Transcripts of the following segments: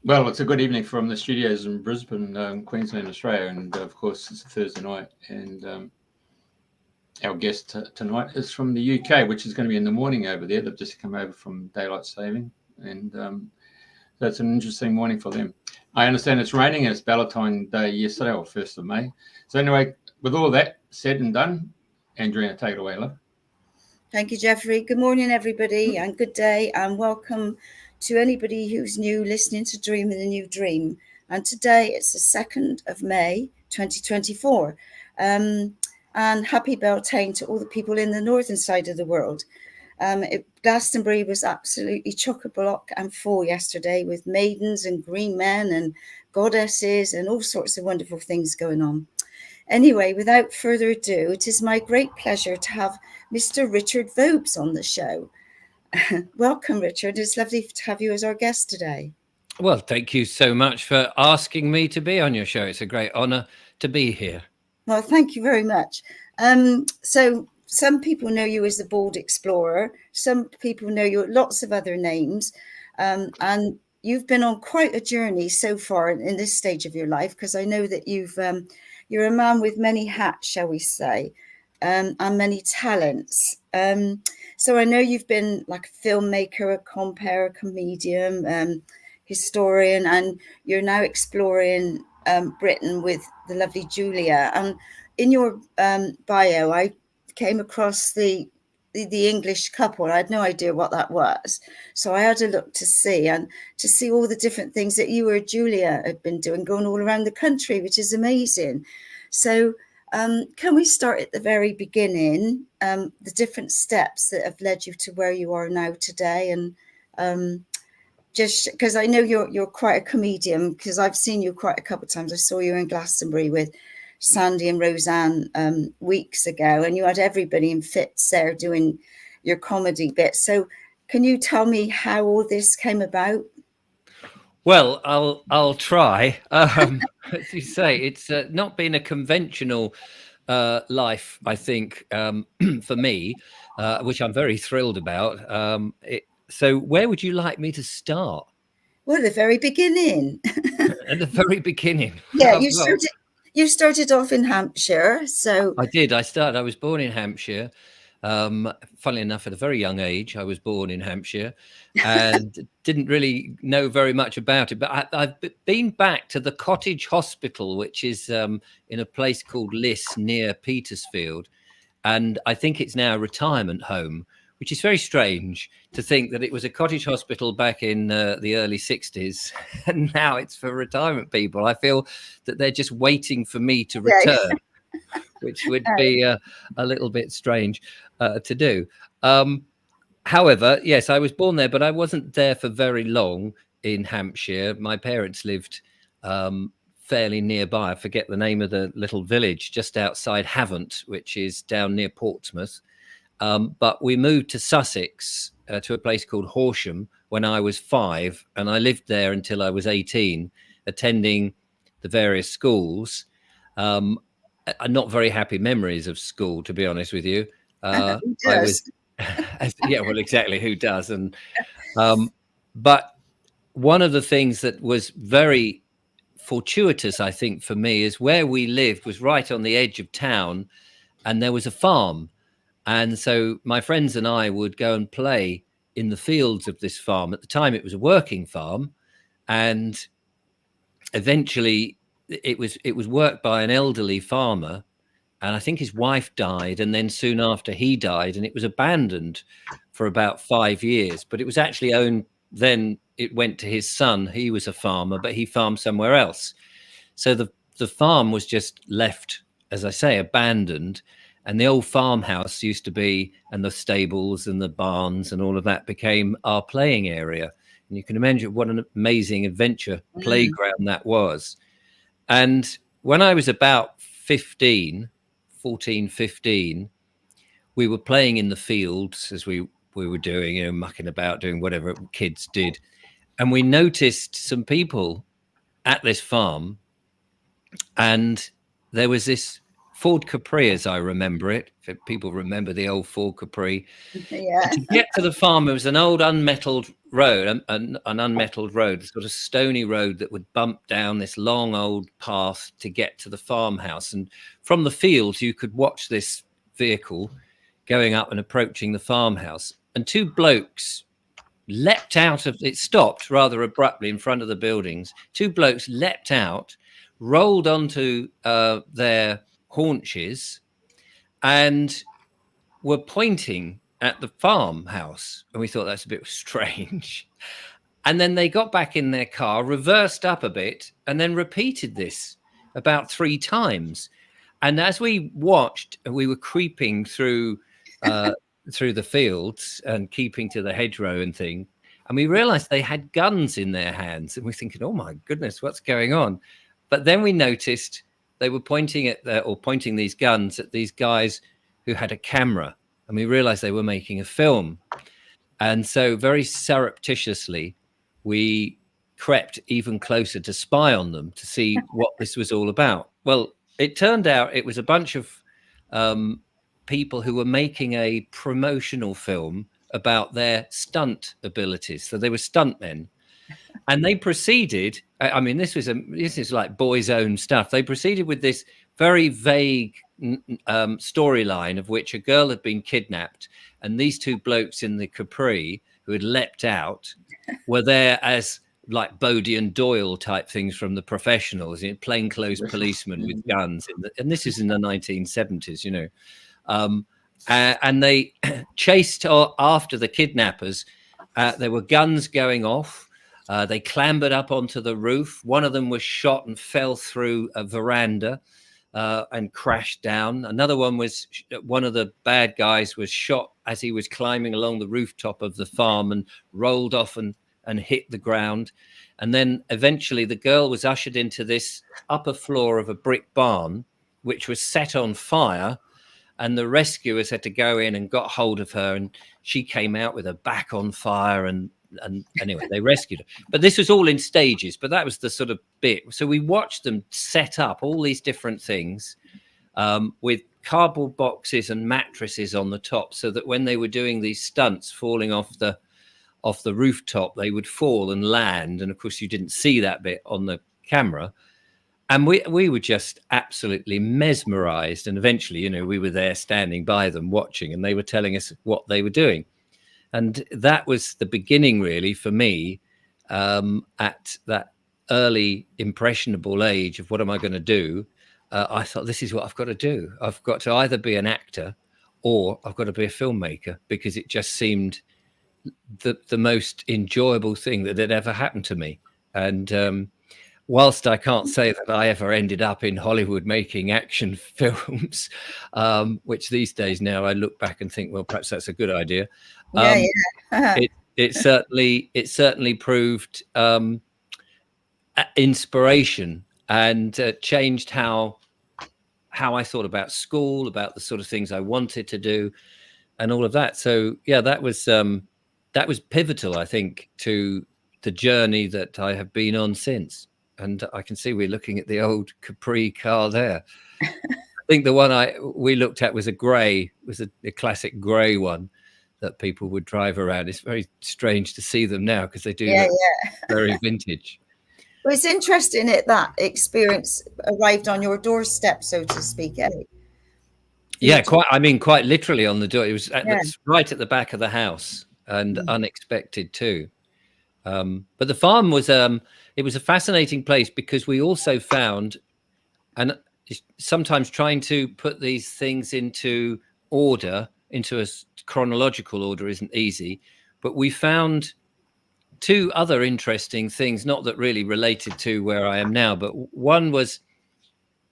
Well, it's a good evening from the studios in Brisbane, Queensland, Australia, and of course it's a Thursday night. And our guest tonight is from the UK, which is going to be in the morning over there. They've just come over from daylight saving, and that's an interesting morning for them. I understand it's raining, and it's Valentine's Day yesterday, or 1st of May. So anyway, with all that said and done, Andrena, take it away, love. Thank you, Jeffrey. Good morning, everybody, and good day, and welcome to anybody who's new listening to Dreaming a New Dream. And today it's the 2nd of May, 2024. And happy Beltane to all the people in the northern side of the world. Glastonbury was absolutely chock-a-block and full yesterday with maidens and green men and goddesses and all sorts of wonderful things going on. Anyway, without further ado, it is my great pleasure to have Mr. Richard Vobes on the show. Welcome, Richard. It's lovely to have you as our guest today. Well, thank you so much for asking me to be on your show. It's a great honour to be here. Well, thank you very much. So some people know you as the Bald Explorer. Some people know you lots of other names. And you've been on quite a journey so far in this stage of your life, because I know that you're a man with many hats, shall we say, and many talents. So I know you've been like a filmmaker, a compere, a comedian, historian, and you're now exploring Britain with the lovely Julia. And in your bio, I came across the English couple. I had no idea what that was. So I had a look to see all the different things that you or Julia had been doing, going all around the country, which is amazing. So can we start at the very beginning, the different steps that have led you to where you are now today? And just because I know you're quite a comedian, because I've seen you quite a couple of times. I saw you in Glastonbury with Sandy and Roseanne weeks ago, and you had everybody in fits there doing your comedy bit. So can you tell me how all this came about? Well, I'll try. As you say, it's not been a conventional life, I think, for me, which I'm very thrilled about. So where would you like me to start? Well, the very beginning. At the very beginning. Yeah, you started off in Hampshire. So I did. I was born in Hampshire. Funnily enough, at a very young age, I was born in Hampshire and didn't really know very much about it. But I've been back to the Cottage Hospital, which is in a place called Liss near Petersfield. And I think it's now a retirement home, which is very strange to think that it was a cottage hospital back in the early 60s. And now it's for retirement people. I feel that they're just waiting for me to return. Which would be a little bit strange to do. However, yes, I was born there, but I wasn't there for very long in Hampshire. My parents lived fairly nearby. I forget the name of the little village just outside Havant, which is down near Portsmouth. But we moved to Sussex, to a place called Horsham, when I was 5, and I lived there until I was 18, attending the various schools. Not very happy memories of school, to be honest with you. Who does? Yeah, well, exactly. Who does? And but one of the things that was very fortuitous, I think, for me, is where we lived was right on the edge of town, and there was a farm. And so my friends and I would go and play in the fields of this farm. At the time, it was a working farm, and eventually it was worked by an elderly farmer, and I think his wife died, and then soon after he died, and it was abandoned for about 5 years. But it was actually owned, then it went to his son. He was a farmer, but he farmed somewhere else. So the farm was just left, as I say, abandoned. And the old farmhouse used to be, and the stables and the barns and all of that became our playing area. And you can imagine what an amazing adventure playground that was. And when I was about 15, we were playing in the fields, as we were doing, mucking about, doing whatever kids did. And we noticed some people at this farm, and there was this Ford Capri, as I remember it. If people remember the old Ford Capri. Yeah. And to get to the farm, there was an old unmetalled road, an unmetalled road, sort of stony road that would bump down this long old path to get to the farmhouse. And from the fields, you could watch this vehicle going up and approaching the farmhouse. And two blokes leapt out of it, stopped rather abruptly in front of the buildings. Two blokes leapt out, rolled onto their haunches, and were pointing at the farmhouse. And we thought that's a bit strange. And then they got back in their car, reversed up a bit, and then repeated this about 3 times. And as we watched, we were creeping through the fields and keeping to the hedgerow and thing. And we realized they had guns in their hands. And we're thinking, oh my goodness, what's going on? But then we noticed they were pointing these guns at these guys who had a camera. And we realized they were making a film. And so very surreptitiously, we crept even closer to spy on them to see what this was all about. Well, it turned out it was a bunch of people who were making a promotional film about their stunt abilities. So they were stuntmen. And they proceeded, I mean, this is like boys' own stuff. They proceeded with this very vague storyline of which a girl had been kidnapped, and these two blokes in the Capri who had leapt out were there as like Bodie and Doyle type things from The Professionals, plainclothes policemen with guns. And this is in the 1970s, you know. And they chased after the kidnappers. There were guns going off. They clambered up onto the roof. One of them was shot and fell through a veranda and crashed down. Another one of the bad guys was shot as he was climbing along the rooftop of the farm and rolled off and hit the ground. And then eventually the girl was ushered into this upper floor of a brick barn, which was set on fire. And the rescuers had to go in and got hold of her, and she came out with her back on fire. And anyway, they rescued her. But this was all in stages, but that was the sort of bit. So we watched them set up all these different things with cardboard boxes and mattresses on the top, so that when they were doing these stunts, falling off the rooftop, they would fall and land. And of course, you didn't see that bit on the camera. And we were just absolutely mesmerized. And eventually, you know, we were there standing by them watching, and they were telling us what they were doing. And that was the beginning, really, for me, at that early impressionable age of what am I going to do? I thought, this is what I've got to do. I've got to either be an actor or I've got to be a filmmaker, because it just seemed the most enjoyable thing that had ever happened to me. And whilst I can't say that I ever ended up in Hollywood making action films, which these days now I look back and think, well, perhaps that's a good idea. It certainly proved inspiration, and changed how I thought about school, about the sort of things I wanted to do, and all of that. So yeah, that was pivotal, I think, to the journey that I have been on since. And I can see we're looking at the old Capri car there. I think the one we looked at was a classic grey one that people would drive around. It's very strange to see them now, because they do look very vintage. Well, it's interesting that experience arrived on your doorstep, so to speak. Yeah, quite literally on the door. It was right at the back of the house, and unexpected too. But the farm was it was a fascinating place, because we also found, and sometimes trying to put these things into order, into a chronological order, isn't easy. But we found 2 other interesting things, not that really related to where I am now, but one was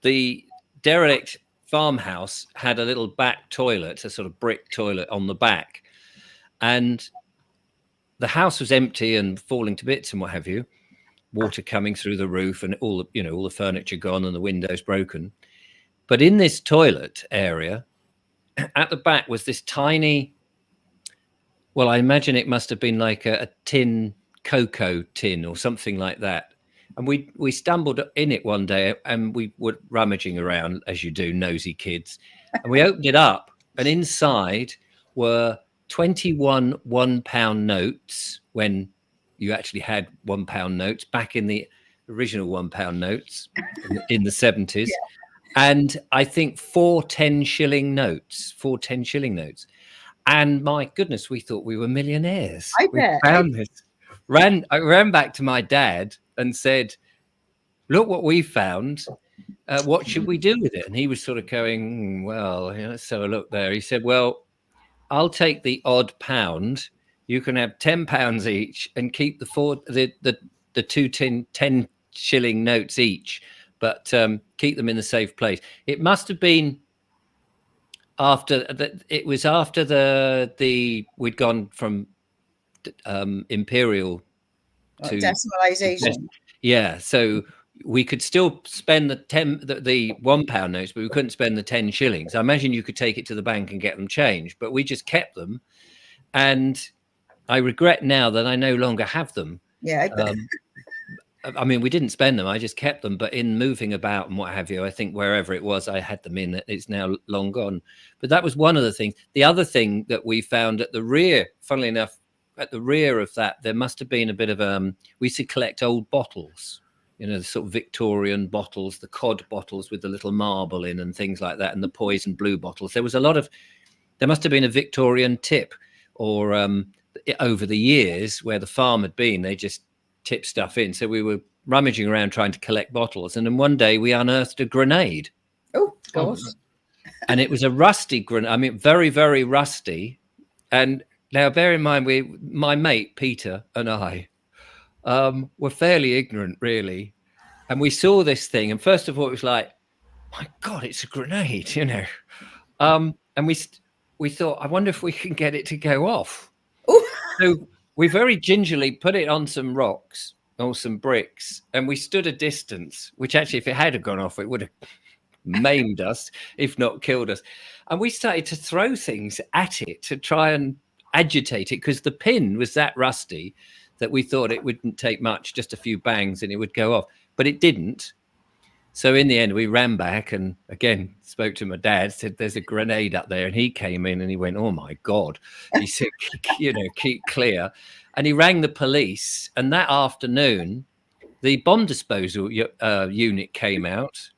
the derelict farmhouse had a little back toilet, a sort of brick toilet on the back, and the house was empty and falling to bits and what have you, water coming through the roof, and all the furniture gone and the windows broken. But in this toilet area at the back was this tiny, well, I imagine it must have been like a tin, cocoa tin or something like that. And we stumbled in it one day, and we were rummaging around, as you do, nosy kids. And we opened it up, and inside were 21 £1 notes, when you actually had £1 notes back in the original £1 notes in the 70s. Yeah. And I think 4 10-shilling notes. And my goodness, we thought we were millionaires. I We bet. found this. I ran back to my dad and said, "Look what we found. What should we do with it?" And he was sort of going, "Well, let's have a look there." He said, "Well, I'll take the odd pound. You can have £10 each, and keep the 2 10-shilling notes each, but keep them in a safe place." It must have been after that. It was after we'd gone from imperial to decimalisation. Yeah, so we could still spend the £1 notes, but we couldn't spend the 10 shillings. I imagine you could take it to the bank and get them changed, but we just kept them. And I regret now that I no longer have them. Yeah, I bet. I mean, we didn't spend them. I just kept them. But in moving about and what have you, I think wherever it was, I had them in. It's now long gone. But that was one of the things. The other thing that we found at the rear, funnily enough, at the rear of that, there must have been a bit of we used to collect old bottles, the sort of Victorian bottles, the cod bottles with the little marble in and things like that, and the poison blue bottles. There must have been a Victorian tip, or over the years where the farm had been, they just tipped stuff in. So we were rummaging around trying to collect bottles, and then one day we unearthed a grenade. Oh gosh. And it was a rusty grenade. I mean, very, very rusty. And now, bear in mind, my mate Peter and I were fairly ignorant, really. And we saw this thing, and first of all, it was like, "My God, it's a grenade!" And we thought, "I wonder if we can get it to go off." Ooh. So we very gingerly put it on some rocks or some bricks, and we stood a distance. Which actually, if it had gone off, it would have maimed us, if not killed us. And we started to throw things at it to try and agitate it, because the pin was that rusty that we thought it wouldn't take much, just a few bangs, and it would go off. But it didn't. So in the end, we ran back and again spoke to my dad, said, "There's a grenade up there." And he came in and he went, "Oh my God." He said, "Keep clear." And he rang the police. And that afternoon, the bomb disposal unit came out.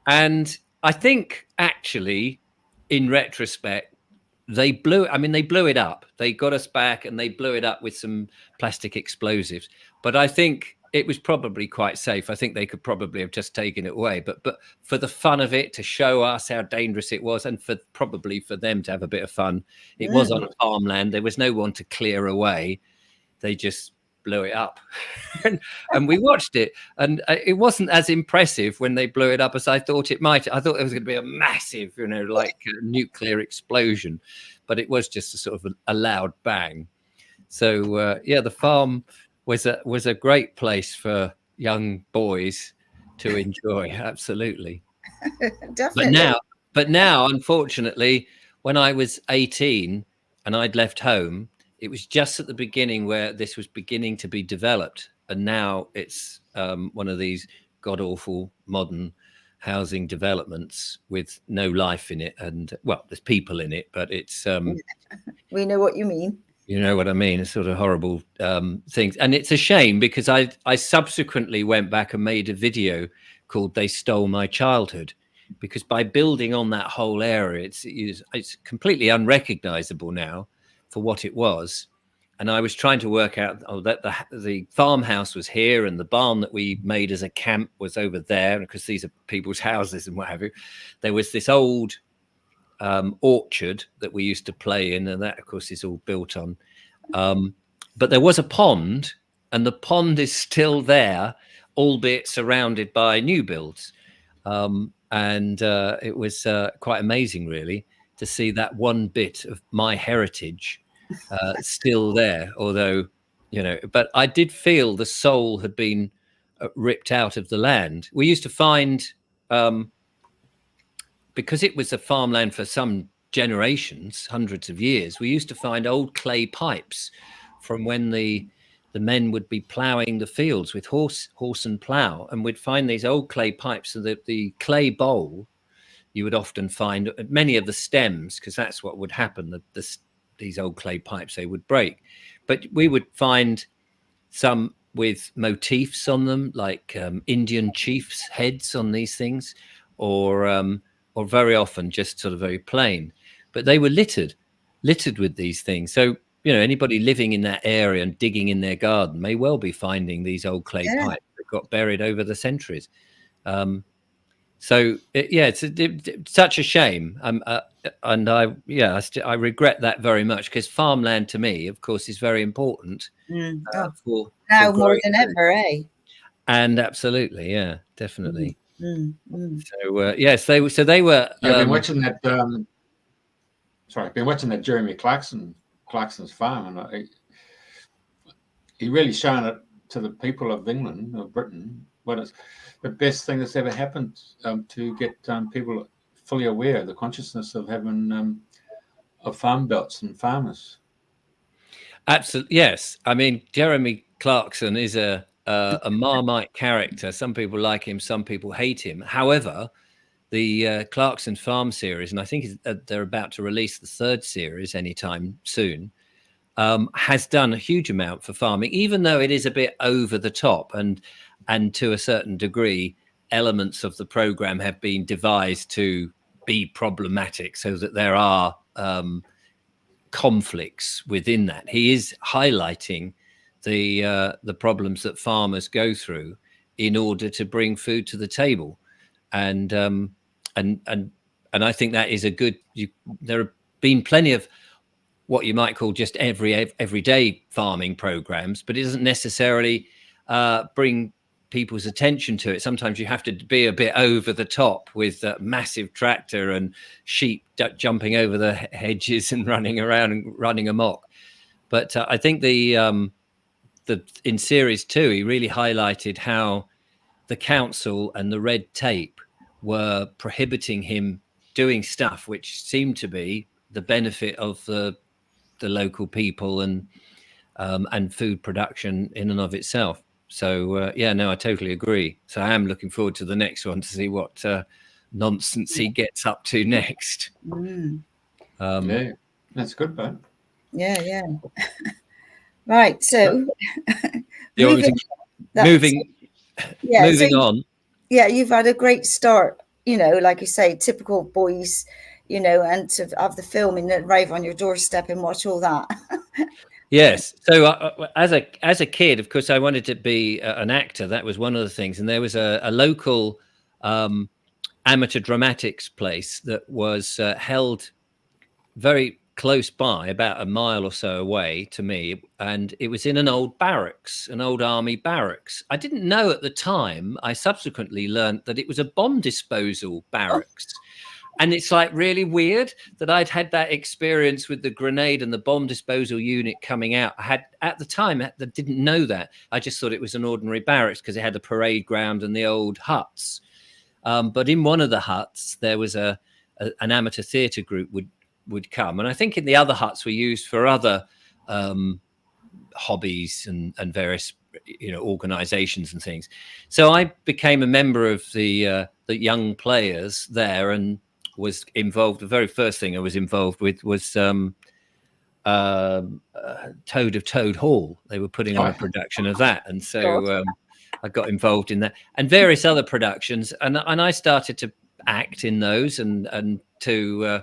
And I think actually, in retrospect, they blew it up. They got us back and they blew it up with some plastic explosives. But I think it was probably quite safe. I think they could probably have just taken it away. But for the fun of it, to show us how dangerous it was, and probably for them to have a bit of fun, it was on farmland. There was no one to clear away. They just blew it up. and we watched it. And it wasn't as impressive when they blew it up as I thought it might. I thought it was going to be a massive, like a nuclear explosion. But it was just a sort of a loud bang. So, the farm was a great place for young boys to enjoy. Absolutely. Definitely. But now, unfortunately, when I was 18 and I'd left home, it was just at the beginning where this was beginning to be developed. And now it's one of these god-awful modern housing developments with no life in it. And, well, there's people in it, but it's... we know what you mean. You know what I mean? It's sort of horrible things. And it's a shame, because I subsequently went back and made a video called "They Stole My Childhood," because by building on that whole area, it's completely unrecognizable now for what it was. And I was trying to work out that the farmhouse was here and the barn that we made as a camp was over there, because these are people's houses and what have you. There was this old orchard that we used to play in, and that of course is all built on, but there was a pond, and the pond is still there, albeit surrounded by new builds, and it was quite amazing really to see that one bit of my heritage still there, although but I did feel the soul had been ripped out of the land. We used to find because it was a farmland for some generations, hundreds of years, we used to find old clay pipes from when the the men would be ploughing the fields with horse and plough, and we'd find these old clay pipes. So that the clay bowl, you would often find many of the stems, because that's what would happen. These old clay pipes, they would break, but we would find some with motifs on them, like Indian chiefs' heads on these things, or very often just sort of very plain. But they were littered with these things. So, you know, anybody living in that area and digging in their garden may well be finding these old clay pipes that got buried over the centuries. It's such a shame. And I regret that very much, because farmland to me, of course, is very important. For now more than ever, eh? And absolutely, yeah, definitely. So yes, they were. Yeah, I've been watching that. I've been watching that Jeremy Clarkson's farm, and he really shown it to the people of England, of Britain, what is the best thing that's ever happened to get people fully aware of the consciousness of having of farm belts and farmers. Absolutely, yes. I mean, Jeremy Clarkson is a Marmite character. Some people like him, some people hate him. However, the Clarkson Farm series, and I think they're about to release the third series anytime soon, has done a huge amount for farming, even though it is a bit over the top, and to a certain degree, elements of the program have been devised to be problematic, so that there are conflicts within that. He is highlighting the problems that farmers go through in order to bring food to the table, and I think that is a good. There have been plenty of what you might call just everyday farming programs, but it doesn't necessarily bring people's attention to it. Sometimes you have to be a bit over the top with a massive tractor and sheep jumping over the hedges and running around and running amok. But I think in series 2, he really highlighted how the council and the red tape were prohibiting him doing stuff which seemed to be the benefit of the local people and food production in and of itself. So I totally agree. So I am looking forward to the next one to see what nonsense he gets up to next. Yeah, that's good, bud. Yeah. Right. So moving on. Yeah, you've had a great start. You know, like you say, typical boys. You know, and to have the film and arrive on your doorstep and watch all that. Yes. So as a kid, of course, I wanted to be an actor. That was one of the things. And there was a local amateur dramatics place that was held very close by, about a mile or so away to me. And it was in an old barracks, an old army barracks. I didn't know at the time. I subsequently learned that it was a bomb disposal barracks. And it's like really weird that I'd had that experience with the grenade and the bomb disposal unit coming out. I had at the time I didn't know that. I just thought it was an ordinary barracks because it had the parade ground and the old huts. But in one of the huts, there was an amateur theatre group would come. And I think in the other huts were used for other hobbies and various organizations and things. So I became a member of the young players there and was involved. The very first thing I was involved with was Toad of Toad Hall. They were putting on a production of that, and so I got involved in that and various other productions. And I started to act in those, and to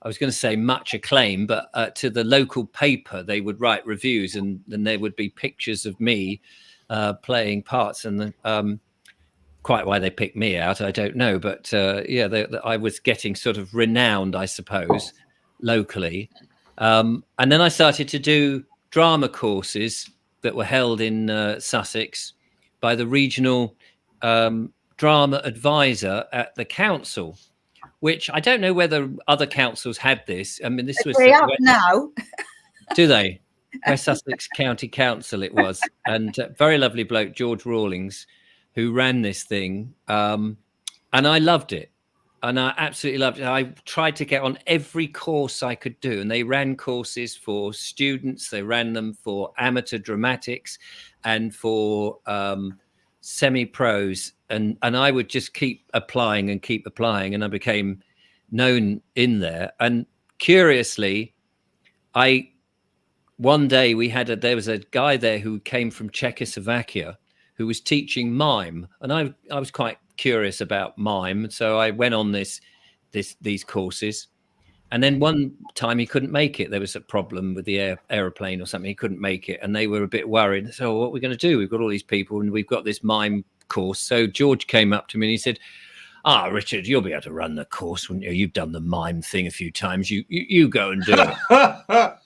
I was going to say much acclaim, but to the local paper, they would write reviews, and then there would be pictures of me playing parts, and quite why they picked me out, I don't know, but I was getting sort of renowned, I suppose, locally. And then I started to do drama courses that were held in Sussex by the regional drama advisor at the council, which I don't know whether other councils had this. I mean, this was now. Do they? West Sussex County Council it was, and very lovely bloke, George Rawlings, who ran this thing, and I loved it. and I absolutely loved it. I tried to get on every course I could do, and they ran courses for students. They ran them for amateur dramatics and for semi-pros, and I would just keep applying, and I became known in there. And curiously, one day there was a guy there who came from Czechoslovakia who was teaching mime, and I was quite curious about mime, so I went on these courses. And then one time he couldn't make it. There was a problem with the aeroplane or something. He couldn't make it, and they were a bit worried. So what are we going to do? We've got all these people, and we've got this mime course. So George came up to me and he said, Richard, you'll be able to run the course, wouldn't you? You've done the mime thing a few times. You go and do it.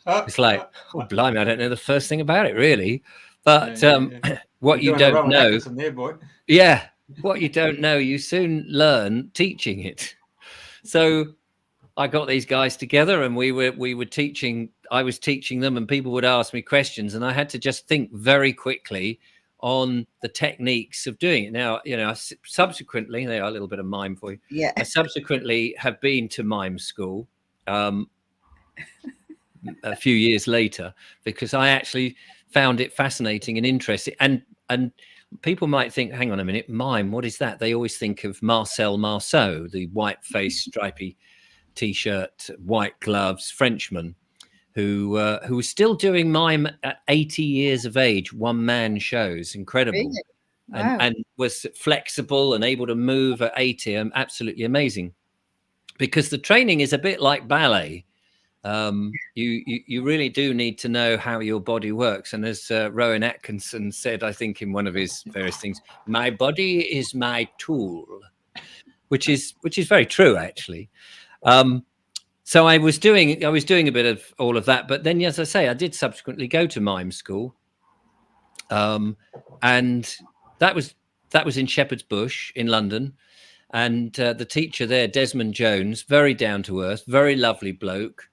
It's like, oh, blimey, I don't know the first thing about it, really. But what you don't know, what you don't know, you soon learn teaching it. So I got these guys together, and we were teaching. I was teaching them, and people would ask me questions, and I had to just think very quickly on the techniques of doing it. Now, subsequently, there are a little bit of mime for you. Yeah. I subsequently have been to mime school a few years later, because I actually found it fascinating and interesting. And people might think, hang on a minute, mime, what is that? They always think of Marcel Marceau, the white-faced, stripy T-shirt, white gloves Frenchman, who was still doing mime at 80 years of age, one-man shows. Incredible. Really? Wow. And was flexible and able to move at 80. Absolutely amazing. Because the training is a bit like ballet. You really do need to know how your body works. And as Rowan Atkinson said, I think in one of his various things, my body is my tool, which is very true, actually. So I was doing a bit of all of that, but then, as I say, I did subsequently go to mime school, and that was in Shepherd's Bush in London, and the teacher there, Desmond Jones, very down to earth, very lovely bloke,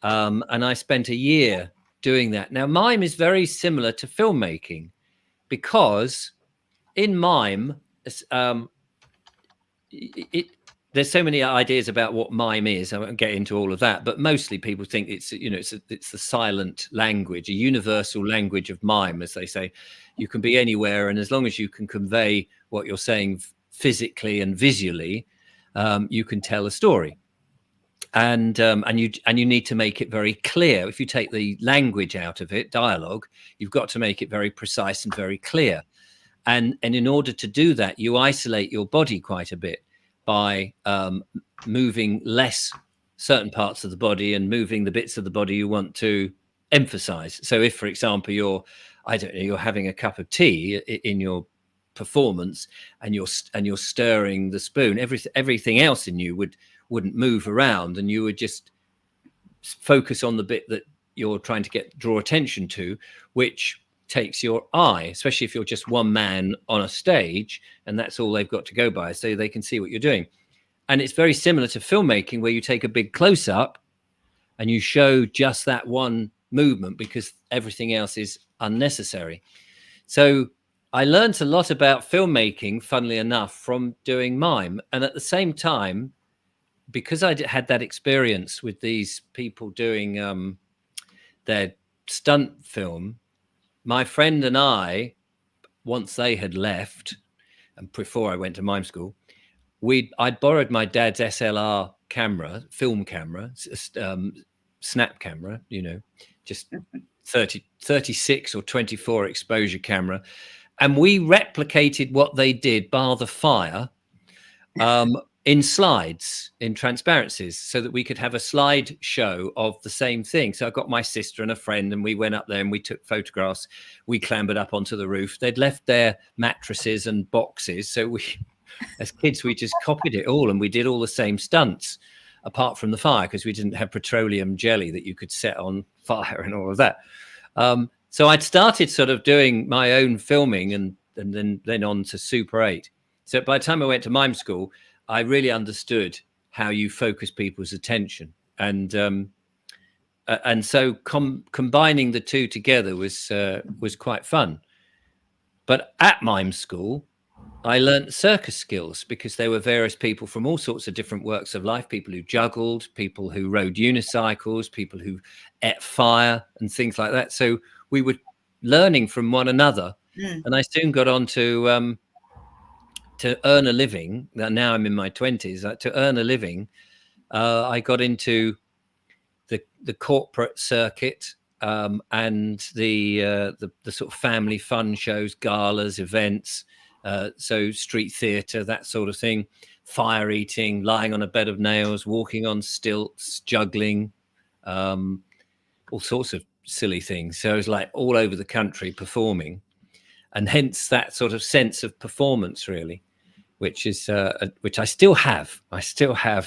and I spent a year doing that. Now, mime is very similar to filmmaking, because in mime, there's so many ideas about what mime is. I won't get into all of that, but mostly people think it's the silent language, a universal language of mime, as they say. You can be anywhere, and as long as you can convey what you're saying physically and visually, you can tell a story. And you need to make it very clear. If you take the language out of it, dialogue, you've got to make it very precise and very clear. And in order to do that, you isolate your body quite a bit by moving less certain parts of the body and moving the bits of the body you want to emphasize. So if, for example, you're having a cup of tea in your performance, and you're stirring the spoon, everything else in you wouldn't move around, and you would just focus on the bit that you're trying to draw attention to, which takes your eye, especially if you're just one man on a stage and that's all they've got to go by, so they can see what you're doing. And it's very similar to filmmaking, where you take a big close-up and you show just that one movement because everything else is unnecessary. So I learned a lot about filmmaking, funnily enough, from doing mime. And at the same time, because I had that experience with these people doing their stunt film, my friend and I, once they had left, and before I went to mime school, I'd borrowed my dad's SLR camera, film camera, snap camera, just 36 or 24 exposure camera. And we replicated what they did, bar the fire, in slides, in transparencies, so that we could have a slide show of the same thing. So I got my sister and a friend, and we went up there and we took photographs. We clambered up onto the roof. They'd left their mattresses and boxes. So we, as kids, we just copied it all, and we did all the same stunts, apart from the fire, because we didn't have petroleum jelly that you could set on fire and all of that. So I'd started sort of doing my own filming, and then on to Super 8. So by the time I went to mime school, I really understood how you focus people's attention, and so combining the two together was quite fun. But at mime school, I learned circus skills because there were various people from all sorts of different walks of life, people who juggled, people who rode unicycles, people who ate fire and things like that. So we were learning from one another. And I soon got on to earn a living. Now I'm in my 20s. To earn a living, I got into the corporate circuit, and the sort of family fun shows, galas, events. So street theatre, that sort of thing, fire eating, lying on a bed of nails, walking on stilts, juggling, all sorts of silly things. So it was like all over the country performing, and hence that sort of sense of performance, really, which is which I still have,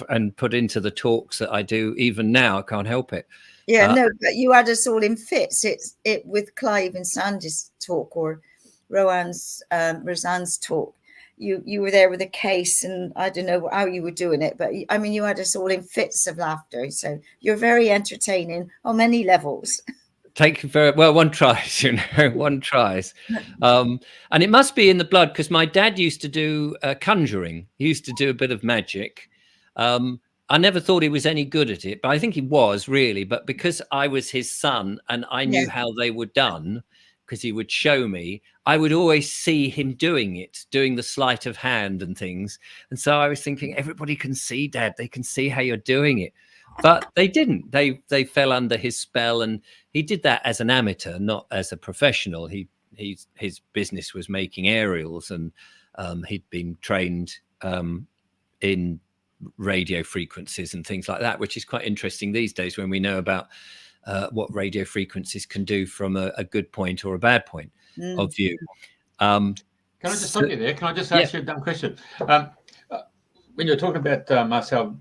and put into the talks that I do even now. I can't help it. Yeah, no, but you had us all in fits. It with Clive and Sandy's talk, or Roseanne's talk. You were there with a case, and I don't know how you were doing it, but I mean, you had us all in fits of laughter. So you're very entertaining on many levels. Thank you very well. One tries, one tries. And it must be in the blood, because my dad used to do conjuring. He used to do a bit of magic. I never thought he was any good at it, but I think he was, really. But because I was his son and I knew how they were done, because he would show me, I would always see him doing it, doing the sleight of hand and things. And so I was thinking, everybody can see, Dad. They can see how you're doing it. But they didn't. They fell under his spell, and he did that as an amateur, not as a professional. His business was making aerials, and he'd been trained in radio frequencies and things like that, which is quite interesting these days when we know about what radio frequencies can do from a good point or a bad point of view. Can I just stop you there? Can I just ask you a dumb question? When you're talking about Marcel,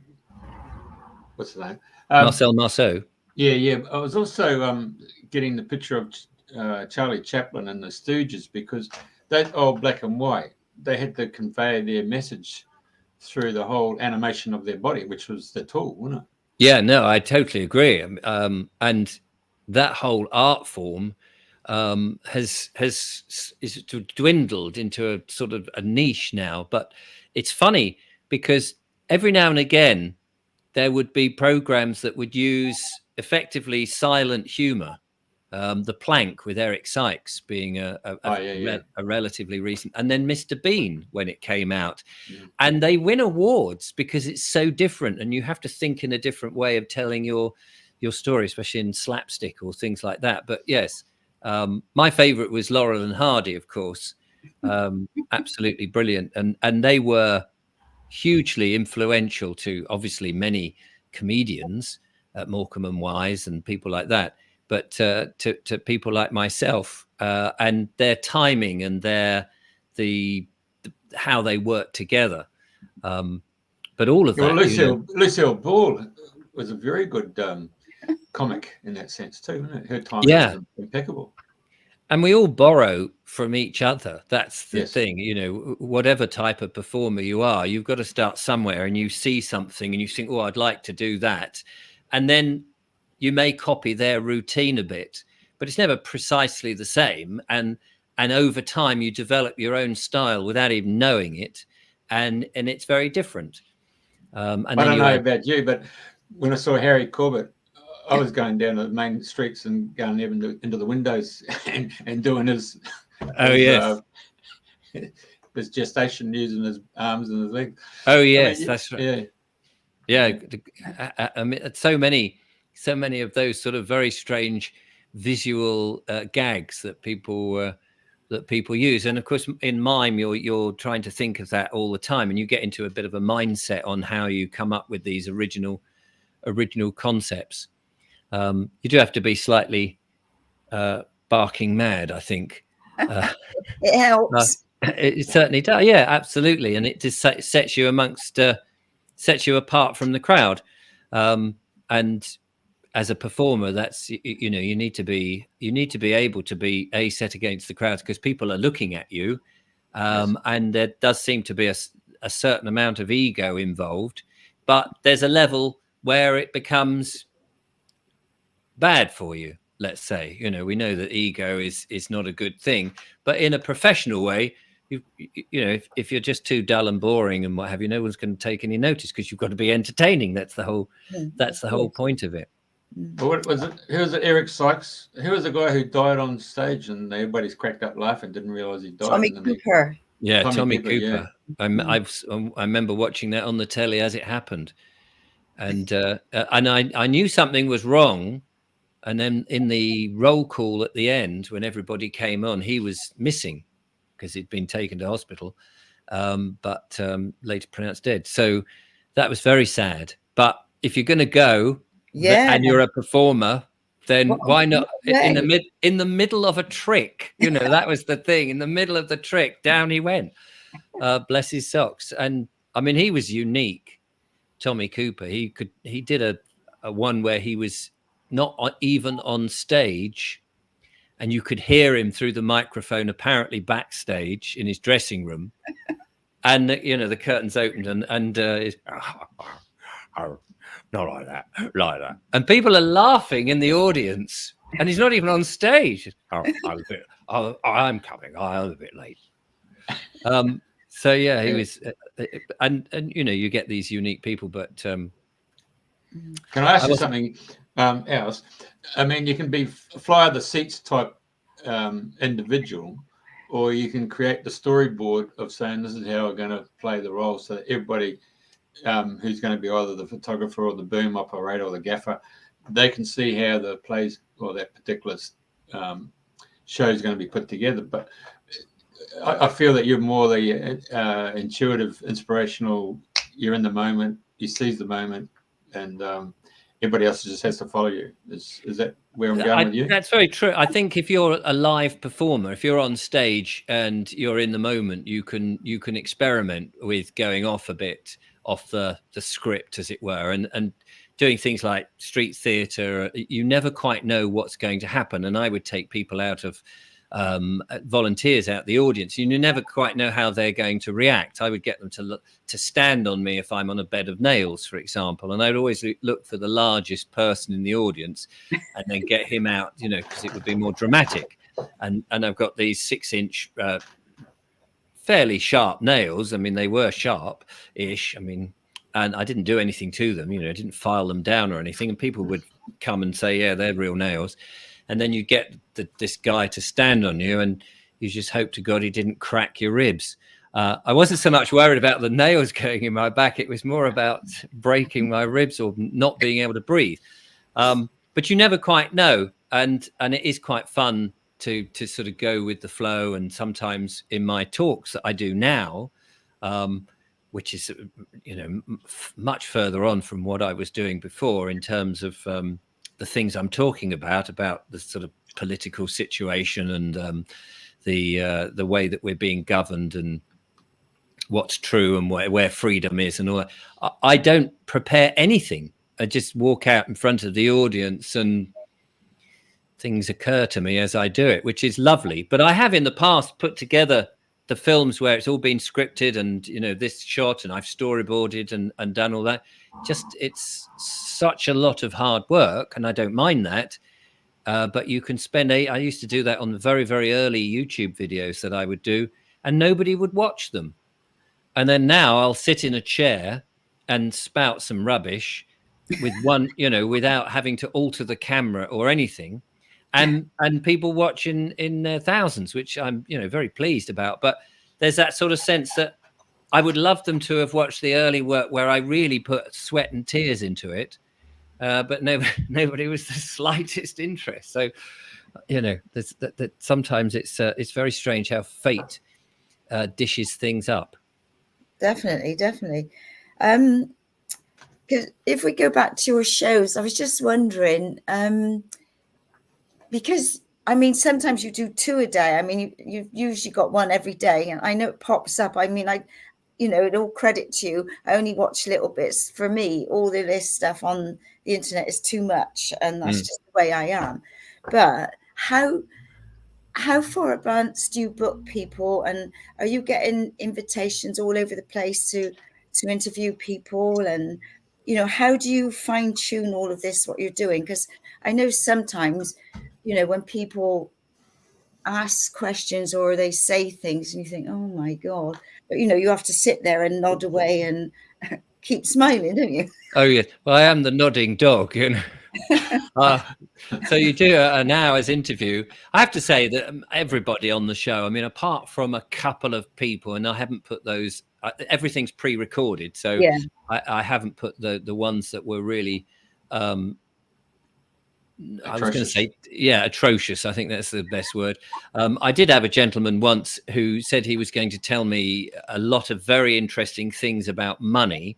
what's the name? Marcel Marceau. Yeah. I was also getting the picture of Charlie Chaplin and the Stooges, because they all black and white. They had to convey their message through the whole animation of their body, which was the tool, wasn't it? Yeah, no, I totally agree. And that whole art form has dwindled into a sort of a niche now. But it's funny because every now and again there would be programs that would use effectively silent humor. The Plank with Eric Sykes being a relatively recent, and then Mr. Bean when it came out. And they win awards because it's so different, and you have to think in a different way of telling your story, especially in slapstick or things like that. But yes, my favorite was Laurel and Hardy, of course. Absolutely brilliant, and they were hugely influential to obviously many comedians, Morecambe and Wise and people like that. But to people like myself, and their timing and how they work together. But all of that. Lucille Ball was a very good comic in that sense too, wasn't it? Her timing was impeccable. And we all borrow from each other. That's the thing, whatever type of performer you are, you've got to start somewhere, and you see something and you think, oh, I'd like to do that. And then you may copy their routine a bit, but it's never precisely the same. And over time, you develop your own style without even knowing it, and it's very different. I don't know about you, but when I saw Harry Corbett, I was going down the main streets and going into the windows and doing his his gestation, using his arms and his legs. Oh yes, that's right. Yeah. I mean, so many of those sort of very strange visual gags that people use, and of course in mime you're trying to think of that all the time, and you get into a bit of a mindset on how you come up with these original concepts. You do have to be slightly barking mad, I think. It helps. It certainly does. Yeah, absolutely, and it just sets you apart from the crowd. And as a performer, that's you need to be able to be set against the crowd, because people are looking at you, and there does seem to be a certain amount of ego involved, but there's a level where it becomes bad for you. Let's say, we know that ego is not a good thing, but in a professional way, if you're just too dull and boring and what have you, no one's going to take any notice, because you've got to be entertaining. That's the whole point of it. But what was it? Who was it? Eric Sykes? Who was the guy who died on stage and everybody's cracked up laughing, didn't realize he died? Tommy Cooper. Yeah, Tommy Cooper. Yeah. I remember watching that on the telly as it happened, and I knew something was wrong. And then in the roll call at the end, when everybody came on, he was missing because he'd been taken to hospital, but later pronounced dead. So that was very sad. But if you're going to go, and you're a performer, then why not in the middle of a trick? That was the thing. In the middle of the trick, down he went. Bless his socks. And I mean, he was unique, Tommy Cooper. He did a one where he was not even on stage, and you could hear him through the microphone, apparently backstage in his dressing room. And the curtains opened, and not like that. And people are laughing in the audience, and he's not even on stage. I'm coming. I'm a bit late. So yeah, he was, and you get these unique people. But can I ask you something else? I mean, you can be fly the seats type individual, or you can create the storyboard of saying this is how we're going to play the role, so that everybody who's going to be either the photographer or the boom operator or the gaffer, they can see how the plays or that particular show is going to be put together. But I feel that you're more the intuitive, inspirational. You're in the moment. You seize the moment, and everybody else just has to follow you. Is that where I'm going with you? That's very true. I think if you're a live performer, if you're on stage and you're in the moment, you can experiment with going off a bit off the script, as it were, and doing things like street theatre. You never quite know what's going to happen. And I would take people out of volunteers out the audience. You never quite know how they're going to react. I would get them to stand on me if I'm on a bed of nails, for example, and I'd always look for the largest person in the audience and then get him out, because it would be more dramatic. And I've got these 6-inch fairly sharp nails. I mean, they were sharp-ish. I mean, and I didn't do anything to them, I didn't file them down or anything, and people would come and say, yeah, they're real nails. And then you get this guy to stand on you, and you just hope to God he didn't crack your ribs. I wasn't so much worried about the nails going in my back. It was more about breaking my ribs or not being able to breathe. But you never quite know. And it is quite fun to sort of go with the flow. And sometimes in my talks that I do now, which is, much further on from what I was doing before in terms of the things I'm talking about the sort of political situation and the way that we're being governed and what's true and where freedom is and all that. I don't prepare anything. I just walk out in front of the audience and things occur to me as I do it, which is lovely. But I have in the past put together the films where it's all been scripted and, this shot, and I've storyboarded and done all that. Just, it's such a lot of hard work, and I don't mind that. But you can spend I used to do that on the very, very early YouTube videos that I would do, and nobody would watch them. And then now I'll sit in a chair and spout some rubbish with one, without having to alter the camera or anything. And people watch in their thousands, which I'm, very pleased about. But there's that sort of sense that I would love them to have watched the early work where I really put sweat and tears into it. But nobody was the slightest interest. So, that sometimes it's very strange how fate dishes things up. Definitely. Because if we go back to your shows, I was just wondering, because I mean, sometimes you do 2 a day. I mean, you've usually got one every day, and I know it pops up. I mean, it all credit to you. I only watch little bits. For me, all of this stuff on the internet is too much, and that's just the way I am. But how far advanced do you book people, and are you getting invitations all over the place to interview people? And how do you fine tune all of this, what you're doing? Because I know sometimes when people ask questions or they say things and you think, oh my God. But, you know, you have to sit there and nod away and keep smiling, don't you? Oh, yeah. Well, I am the nodding dog, you know. So you do an hour's interview. I have to say that everybody on the show, I mean, apart from a couple of people, and I haven't put those, everything's pre-recorded. So Yeah. I haven't put the ones that were really, I was going to say, yeah, atrocious. I think that's the best word. I did have a gentleman once who said he was going to tell me a lot of very interesting things about money,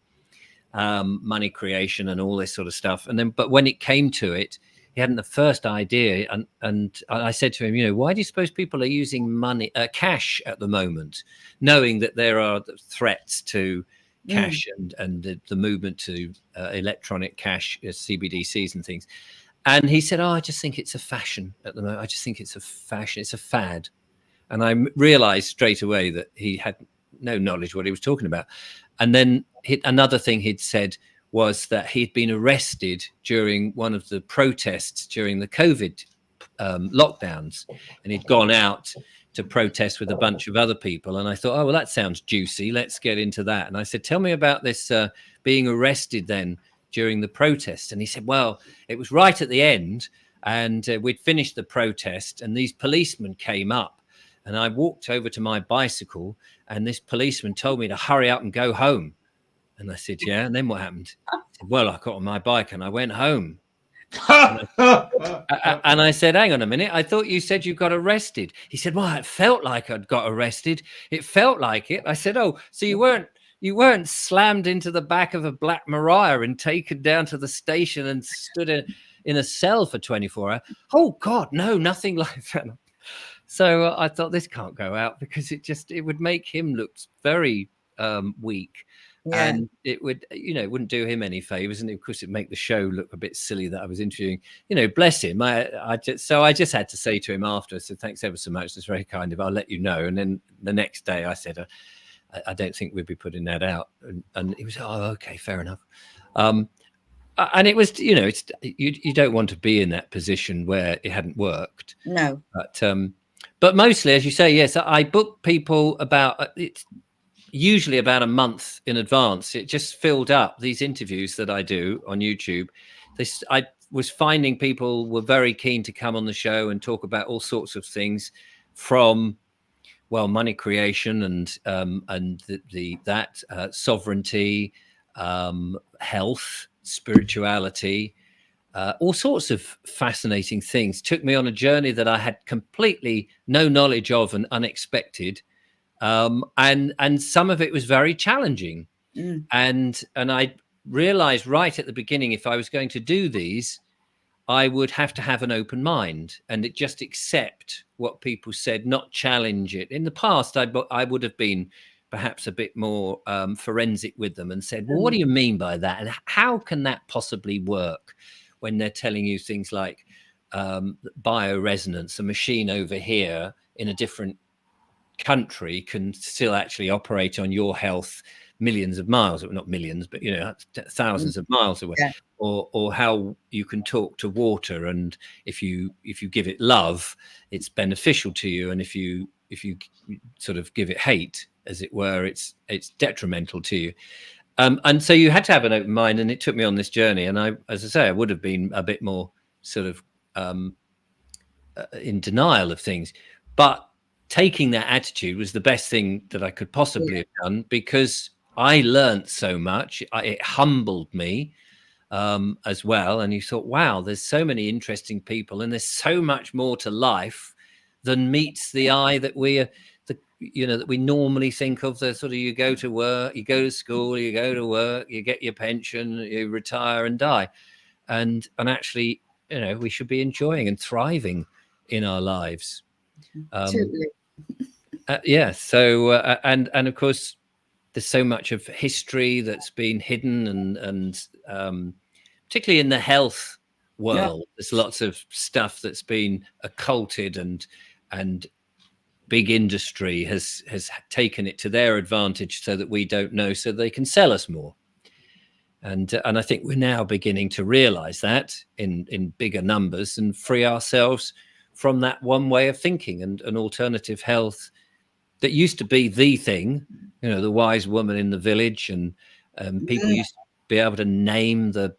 money creation and all this sort of stuff. And then, but when it came to it, he hadn't the first idea. And I said to him, you know, why do you suppose people are using money, cash at the moment, knowing that there are threats to cash and the movement to electronic cash, CBDCs and things. And he said, oh, I just think it's a fashion at the moment. I just think it's a fashion. It's a fad. And I realized straight away that he had no knowledge what he was talking about. And then another thing he'd said was that he'd been arrested during one of the protests during the COVID lockdowns. And he'd gone out to protest with a bunch of other people. And I thought, oh, well, that sounds juicy. Let's get into that. And I said, tell me about this being arrested then during the protest. And he said, well, it was right at the end and we'd finished the protest and these policemen came up and I walked over to my bicycle and this policeman told me to hurry up and go home. And I said, yeah. And then what happened? He said, well, I got on my bike and I went home. And I said, hang on a minute. I thought you said you got arrested. He said, well, it felt like I'd got arrested. It felt like it. I said, oh, so you weren't slammed into the back of a Black Maria and taken down to the station and stood in a cell for 24 hours. Oh, God, no, nothing like that. So I thought this can't go out because it would make him look very weak. Yeah. And it would, you know, it wouldn't do him any favors. And of course, it'd make the show look a bit silly that I was interviewing, you know, bless him. I just had to say to him after, so thanks ever so much. That's very kind of, I'll let you know. And then the next day I said, I don't think we'd be putting that out. And he was, oh, okay, fair enough. And it was, you know, you don't want to be in that position where it hadn't worked. No. But mostly, as you say, yes, I book people it's usually about a month in advance. It just filled up these interviews that I do on YouTube. I was finding people were very keen to come on the show and talk about all sorts of things from, well, money creation and sovereignty, health, spirituality, all sorts of fascinating things. Took me on a journey that I had completely no knowledge of and unexpected. And some of it was very challenging. And I realized right at the beginning, if I was going to do these, I would have to have an open mind and just accept what people said, not challenge it. In the past, I would have been perhaps a bit more forensic with them and said, well, what do you mean by that? And how can that possibly work when they're telling you things like bioresonance, a machine over here in a different country can still actually operate on your health millions of miles, not millions, but, you know, thousands of miles away. Yeah. Or how you can talk to water, and if you give it love, it's beneficial to you, and if you sort of give it hate, as it were, it's detrimental to you. And so you had to have an open mind, and it took me on this journey. And I, as I say, I would have been a bit more sort of in denial of things, but taking that attitude was the best thing that I could possibly have done, because I learned so much. It humbled me as well. And you thought, wow, there's so many interesting people, and there's so much more to life than meets the eye that that we normally think of. The sort of, you go to work, you go to school, you go to work, you get your pension, you retire and die. And actually, you know, we should be enjoying and thriving in our lives. Yeah. So, and of course, there's so much of history that's been hidden, and particularly in the health world, there's lots of stuff that's been occulted, and big industry has taken it to their advantage so that we don't know, so they can sell us more. And I think we're now beginning to realize that in bigger numbers and free ourselves from that one way of thinking, and an alternative health that used to be the thing, the wise woman in the village, and people used to be able to name the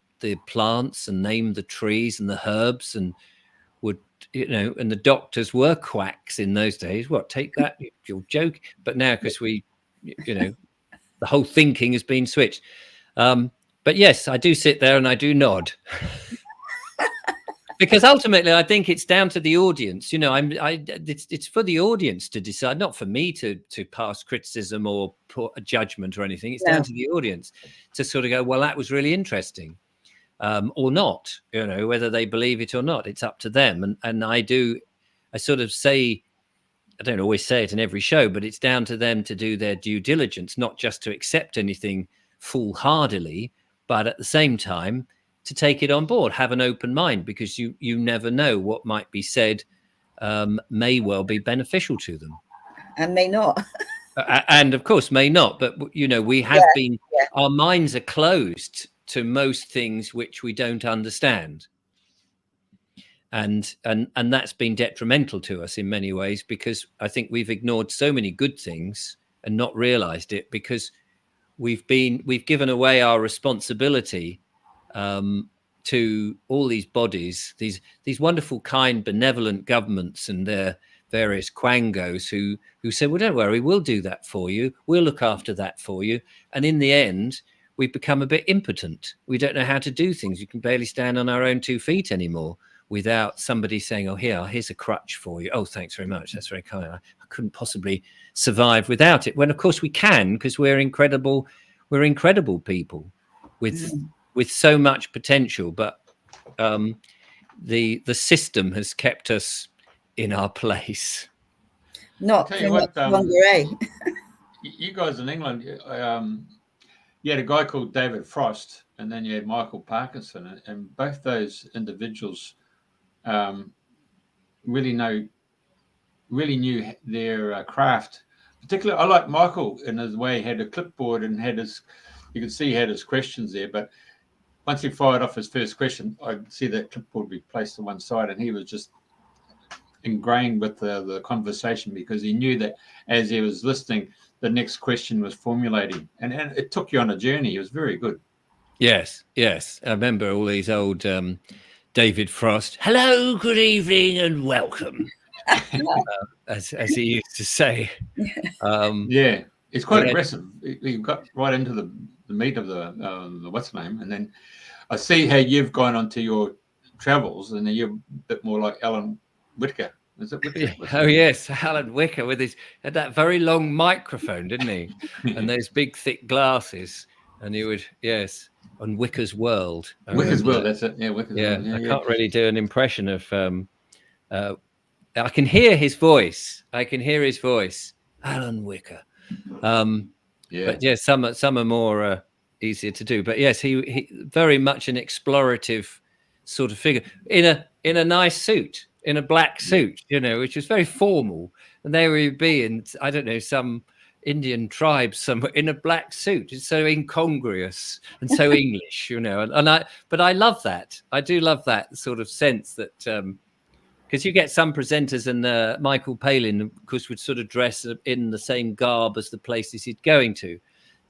plants and name the trees and the herbs, and would, and the doctors were quacks in those days. What, take that, you're joking. But now, because we, the whole thinking has been switched. But yes, I do sit there and I do nod. Because ultimately, I think it's down to the audience. It's for the audience to decide, not for me to pass criticism or put a judgment or anything. It's down to the audience to sort of go, well, that was really interesting, or not. Whether they believe it or not, it's up to them. And I sort of say, I don't always say it in every show, but it's down to them to do their due diligence, not just to accept anything foolhardily, but at the same time, to take it on board, have an open mind, because you never know what might be said may well be beneficial to them, and may not. And of course may not. But we have been, our minds are closed to most things which we don't understand, and that's been detrimental to us in many ways, because I think we've ignored so many good things and not realized it, because we've given away our responsibility to all these bodies, these wonderful, kind, benevolent governments and their various quangos who say, well, don't worry, we'll do that for you, we'll look after that for you. And in the end, we've become a bit impotent. We don't know how to do things. You can barely stand on our own 2 feet anymore without somebody saying, oh, here's a crutch for you. Oh, thanks very much, that's very kind. I couldn't possibly survive without it. When of course we can, because we're incredible people with so much potential, but the system has kept us in our place. Not for much longer, eh? You guys in England, you had a guy called David Frost, and then you had Michael Parkinson, and both those individuals really knew their craft. Particularly, I like Michael in his way. He had a clipboard and you could see he had his questions there, but once he fired off his first question, I'd see that clipboard be placed to one side, and he was just ingrained with the conversation, because he knew that as he was listening, the next question was formulating, and it took you on a journey. It was very good. Yes. I remember all these old David Frost, hello, good evening, and welcome, as he used to say. It's quite aggressive. He got right into the meat of the what's name, and then I see how you've gone onto your travels, and then you're a bit more like Alan Whitaker. Is it Whitaker? Oh yes, Alan Whitaker had that very long microphone, didn't he? And those big thick glasses, and he would on Wicker's World. Wicker's World, that's it. Yeah, Wicker's World. I can't really do an impression of. I can hear his voice. Alan Whicker. But yes, some are more easier to do. But yes, he very much an explorative sort of figure in a nice suit, in a black suit, which was very formal. And there he'd be in, I don't know, some Indian tribe somewhere in a black suit. It's so incongruous and so English, but I love that. I do love that sort of sense that, because you get some presenters, and Michael Palin, of course, would sort of dress in the same garb as the places he'd going to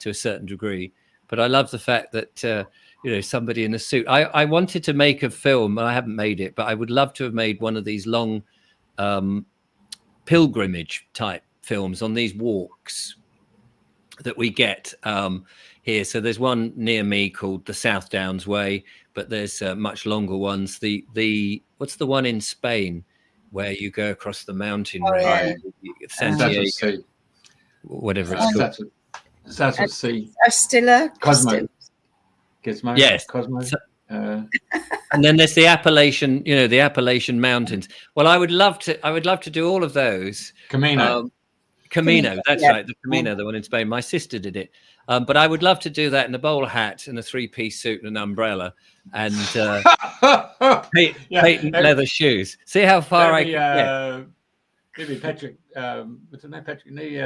a certain degree. But I love the fact that, somebody in a suit. I wanted to make a film, and I haven't made it, but I would love to have made one of these long pilgrimage type films on these walks that we get here. So there's one near me called the South Downs Way, but there's much longer ones. The what's the one in Spain where you go across the mountain range? Santiago, whatever it's called. Starts with C. Astilla. Cosmo. Gizmo. Yes. Cosmo. And then there's the Appalachian, the Appalachian Mountains. Well, I would love to do all of those. Camino. That's right. The Camino, the one in Spain. My sister did it. But I would love to do that in a bowler hat and a 3-piece suit and an umbrella and patent leather shoes. See how far I can get. Maybe Patrick. What's his name? Patrick Nee.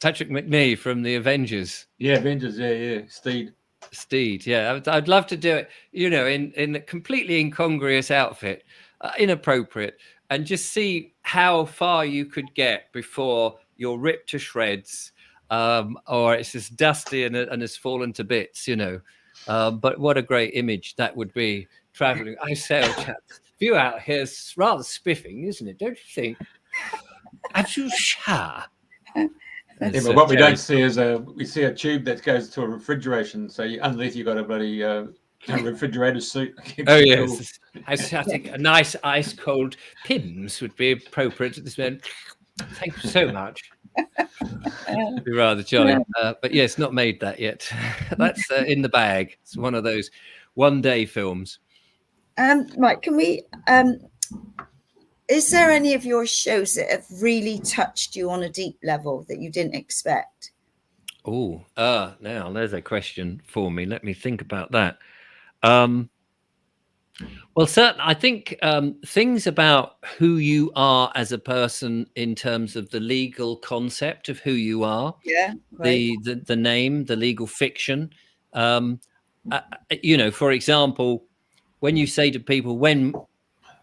Patrick McNee from the Avengers. Yeah, Avengers. Yeah. Steed. Yeah, I'd love to do it. In a completely incongruous outfit, inappropriate, and just see how far you could get before you're ripped to shreds, or it's just dusty and has fallen to bits, you know. But what a great image that would be, traveling. I say, oh, chaps, view out here is rather spiffing, isn't it? Don't you think? Absolute shower. Yeah, but what we don't see is we see a tube that goes to a refrigeration. So underneath you've got a bloody refrigerator suit. Oh yes, cool. I think a nice ice cold Pimm's would be appropriate at this moment. Thank you so much. It'd be rather jolly, but yes, not made that yet. That's in the bag. It's one of those one-day films. Right, can we? Is there any of your shows that have really touched you on a deep level that you didn't expect? Oh, now there's a question for me. Let me think about that. Well, certainly, I think things about who you are as a person in terms of the legal concept of who you are, the name, the legal fiction. You know, for example, when you say to people, when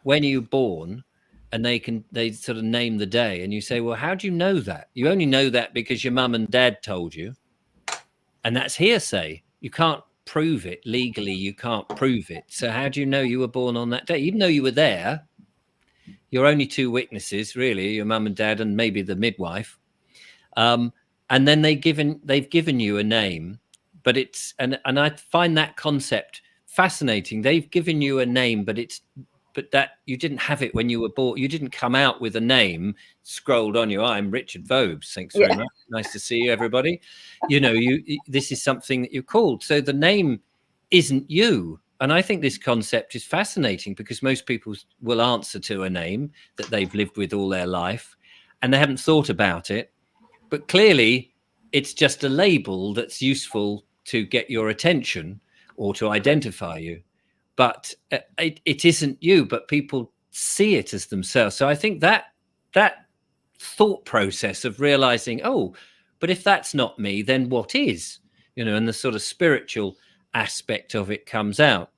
are you born? And they sort of name the day, and you say, well, how do you know that? You only know that because your mum and dad told you, and that's hearsay. You can't prove it legally. You can't prove it. So how do you know you were born on that day? Even though you were there, you're only two witnesses, really, your mum and dad, and maybe the midwife. And then they've given you a name, but it's and I find that concept fascinating. They've given you a name, but that you didn't have it when you were born. You didn't come out with a name scrolled on you. I'm Richard Vobes. Thanks very much. Nice to see you, everybody. You know, this is something that you're called. So the name isn't you. And I think this concept is fascinating because most people will answer to a name that they've lived with all their life and they haven't thought about it. But clearly, it's just a label that's useful to get your attention or to identify you. But it isn't you, but people see it as themselves. So I think that thought process of realizing, oh, but if that's not me, then what is? You know, and the sort of spiritual aspect of it comes out.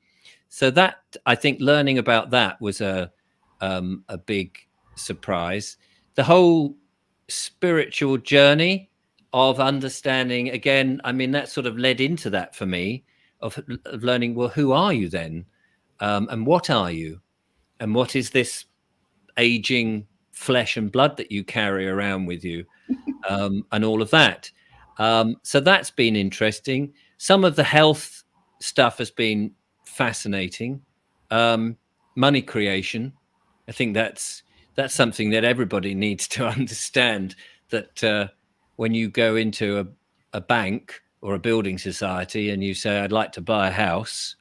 So that, I think, learning about that was a big surprise. The whole spiritual journey of understanding, again, I mean, that sort of led into that for me, of learning, well, who are you then? And what are you? And what is this aging flesh and blood that you carry around with you? And all of that. So that's been interesting. Some of the health stuff has been fascinating. Money creation. I think that's something that everybody needs to understand, that when you go into a bank or a building society and you say, I'd like to buy a house,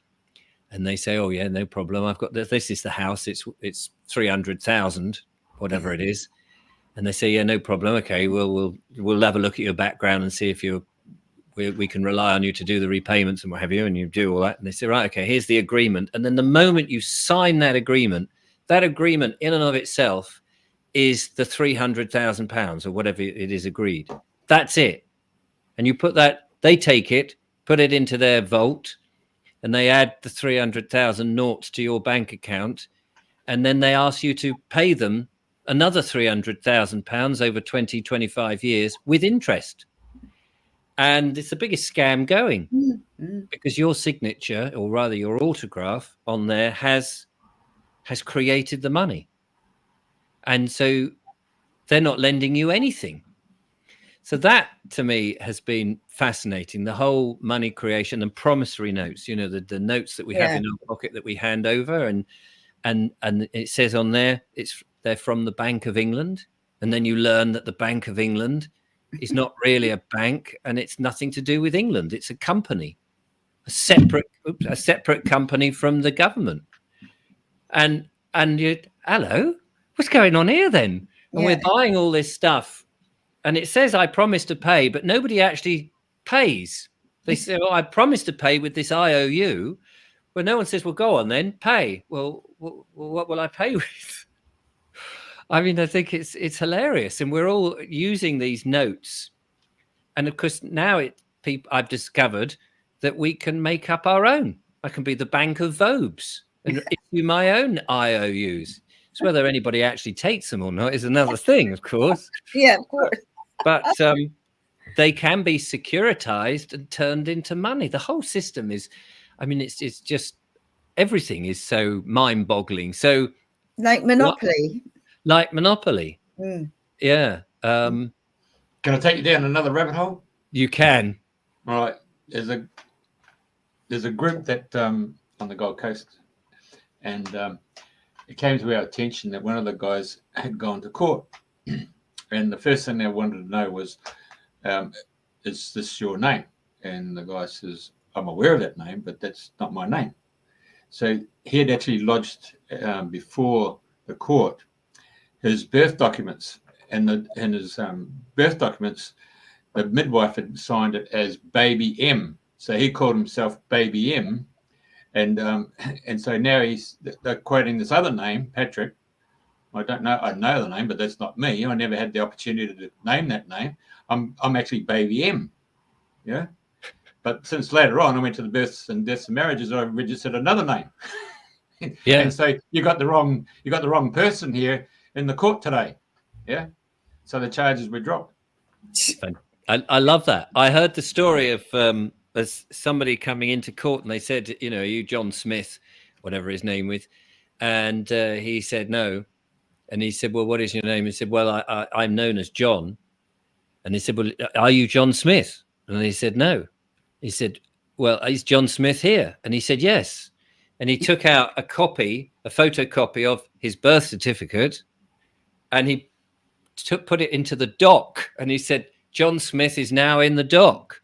and they say, oh yeah, no problem, I've got this is the house, it's 300,000, whatever it is, and they say, yeah, no problem, okay, we'll have a look at your background and see if we can rely on you to do the repayments and what have you, and you do all that, and they say, right, okay, here's the agreement. And then the moment you sign that agreement in and of itself is the £300,000 or whatever it is agreed. That's it. And you put that, they take it, put it into their vault, and they add the 300,000 noughts to your bank account, and then they ask you to pay them another £300,000 over 20, 25 years with interest. And it's the biggest scam going, because your signature, or rather your autograph on there, has created the money. And so they're not lending you anything. So that, to me, has been fascinating. The whole money creation and promissory notes, you know, the notes that we have in our pocket that we hand over, and it says on there, they're from the Bank of England. And then you learn that the Bank of England is not really a bank, and it's nothing to do with England. It's a company, a separate company from the government. And you, hello, what's going on here then? And we're buying all this stuff. And it says, I promise to pay, but nobody actually pays. They say, oh, I promise to pay with this IOU. But no one says, well, go on then, pay. Well, what will I pay with? I mean, I think it's hilarious. And we're all using these notes. And of course, now I've discovered that we can make up our own. I can be the Bank of Vobes and issue my own IOUs. It's whether anybody actually takes them or not is another thing, of course. Yeah, of course. But they can be securitized and turned into money. The whole system is, I mean, it's just, everything is so mind-boggling. So like Monopoly. Like Monopoly. Yeah. Can I take you down another rabbit hole? You can. All right. There's a group that on the Gold Coast, and it came to our attention that one of the guys had gone to court, and the first thing they wanted to know was, is this your name? And the guy says, I'm aware of that name, but that's not my name. So he had actually lodged before the court his birth documents, and in his birth documents, the midwife had signed it as Baby M. So he called himself Baby M, and so now they're quoting this other name, Patrick. I don't know. I know the name, but that's not me. I never had the opportunity to name that name. I'm actually Baby M. Yeah. But since later on, I went to the births and deaths and marriages, I registered another name. Yeah. And so you got the wrong person here in the court today. Yeah. So the charges were dropped. I love that. I heard the story of as somebody coming into court, and they said, you know, are you John Smith, whatever his name was? And he said no. And he said, well, what is your name? He said, well, I'm known as John. And he said, well, are you John Smith? And he said, no. He said, well, is John Smith here? And he said, yes. And he took out a photocopy of his birth certificate, and he put it into the dock. And he said, John Smith is now in the dock.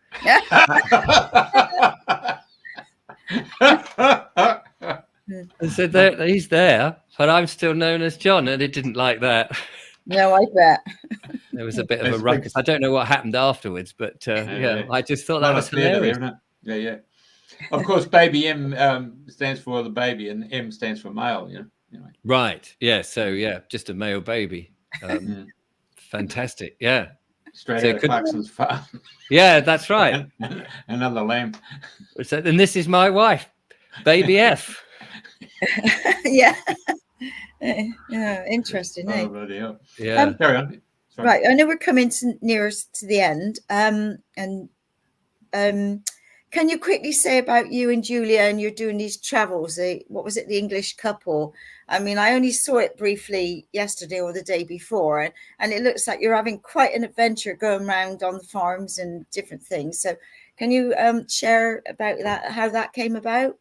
And said, he's there, but I'm still known as John. And it didn't like that. No, I bet. There was a bit of a ruckus. I don't know what happened afterwards, but I just thought that was hilarious. There, yeah. Of course, Baby M stands for the baby, and M stands for male. You know. Anyway. Right. Yeah. So just a male baby. Fantastic. Yeah. Straight out of Clarkson's farm. Yeah, that's right. Another lamb. And this is my wife, Baby F. Yeah. Yeah, interesting. Oh, bloody hell. Yeah. Carry on. Sorry. Right, I know we're coming nearest to the end. Can you quickly say about you and Julia, and you're doing these travels? What was it, the English couple? I mean, I only saw it briefly yesterday or the day before, and it looks like you're having quite an adventure going around on the farms and different things. So can you share about that, how that came about?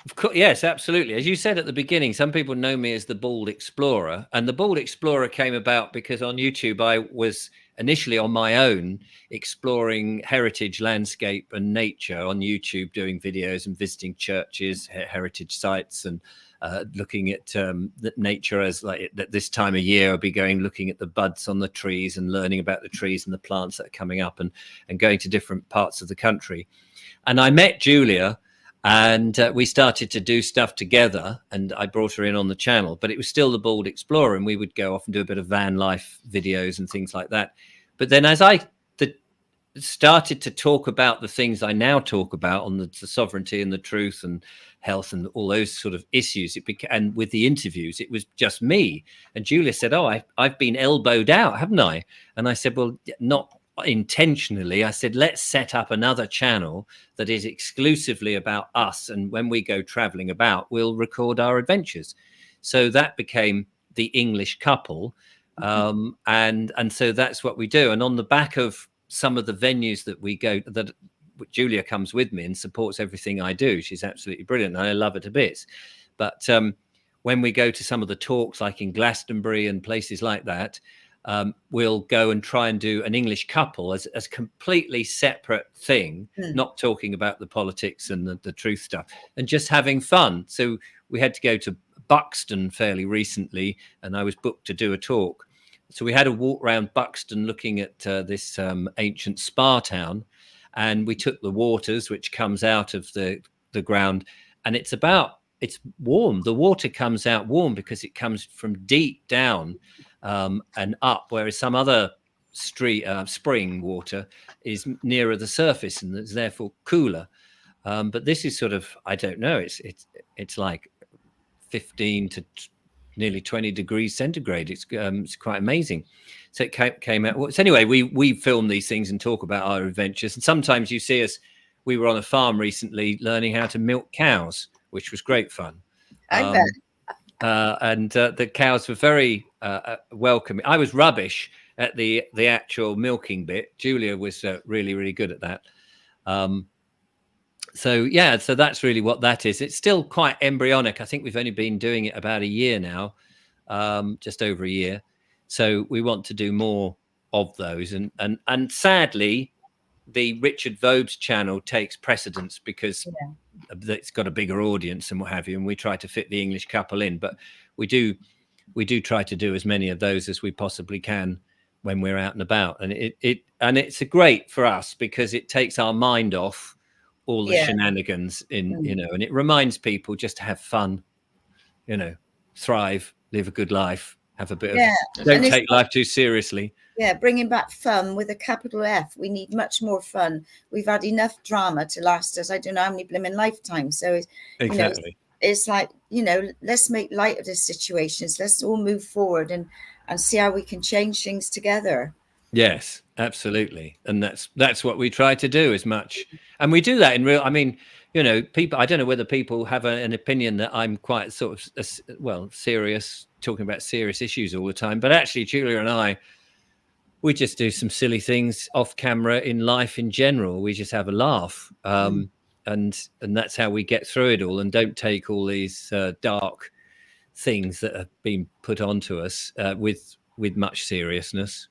Of course, yes, absolutely. As you said at the beginning, some people know me as the Bald Explorer, and the Bald Explorer came about because on YouTube I was initially on my own exploring heritage, landscape and nature on YouTube, doing videos and visiting churches, heritage sites, and looking at nature as like at this time of year. I'll be looking at the buds on the trees and learning about the trees and the plants that are coming up, and going to different parts of the country. And I met Julia, and we started to do stuff together, and I brought her in on the channel, but it was still the Bald Explorer, and we would go off and do a bit of van life videos and things like that. But then as I started to talk about the things I now talk about on the sovereignty and the truth and health and all those sort of issues, and with the interviews, it was just me. And Julia said, oh, I've been elbowed out, haven't I? And I said, well, not intentionally. I said, let's set up another channel that is exclusively about us, and when we go traveling about, we'll record our adventures. So that became the English couple, and so that's what we do. And on the back of some of the venues that we go, that Julia comes with me and supports everything I do. She's absolutely brilliant, and I love her to bits. But when we go to some of the talks, like in Glastonbury and places like that, we'll go and try and do an English couple as a completely separate thing, not talking about the politics and the truth stuff, and just having fun. So we had to go to Buxton fairly recently, and I was booked to do a talk. So we had a walk around Buxton looking at this ancient spa town, and we took the waters, which comes out of the ground, and it's warm. The water comes out warm because it comes from deep down and up, whereas some other spring water is nearer the surface and is therefore cooler. But this is sort of, I don't know, it's like 15 to nearly 20 degrees centigrade. It's quite amazing. So it came out. So anyway, we film these things and talk about our adventures. And sometimes you see us. We were on a farm recently learning how to milk cows, which was great fun. I bet. And the cows were very welcoming. I was rubbish at the actual milking bit. Julia was really, really good at that. So yeah, so that's really what that is. It's still quite embryonic. I think we've only been doing it about a year now, just over a year. So we want to do more of those. And sadly, the Richard Vobes channel takes precedence because it's got a bigger audience and what have you. And we try to fit the English couple in, but we do try to do as many of those as we possibly can when we're out and about. And it's great for us because it takes our mind off all the shenanigans in, and it reminds people just to have fun, thrive, live a good life, have a bit of, don't take life too seriously. Yeah, bringing back fun with a capital F. We need much more fun. We've had enough drama to last us, I don't know how many blooming lifetimes. So Exactly. It's like, let's make light of the situations. Let's all move forward and see how we can change things together. Yes, absolutely. And that's what we try to do as much. And we do that in real, I mean, people, I don't know whether people have an opinion that I'm quite sort of, serious, talking about serious issues all the time. But actually, Julia and I, we just do some silly things off camera in life in general. We just have a laugh. And that's how we get through it all and don't take all these dark things that have been put onto us with much seriousness.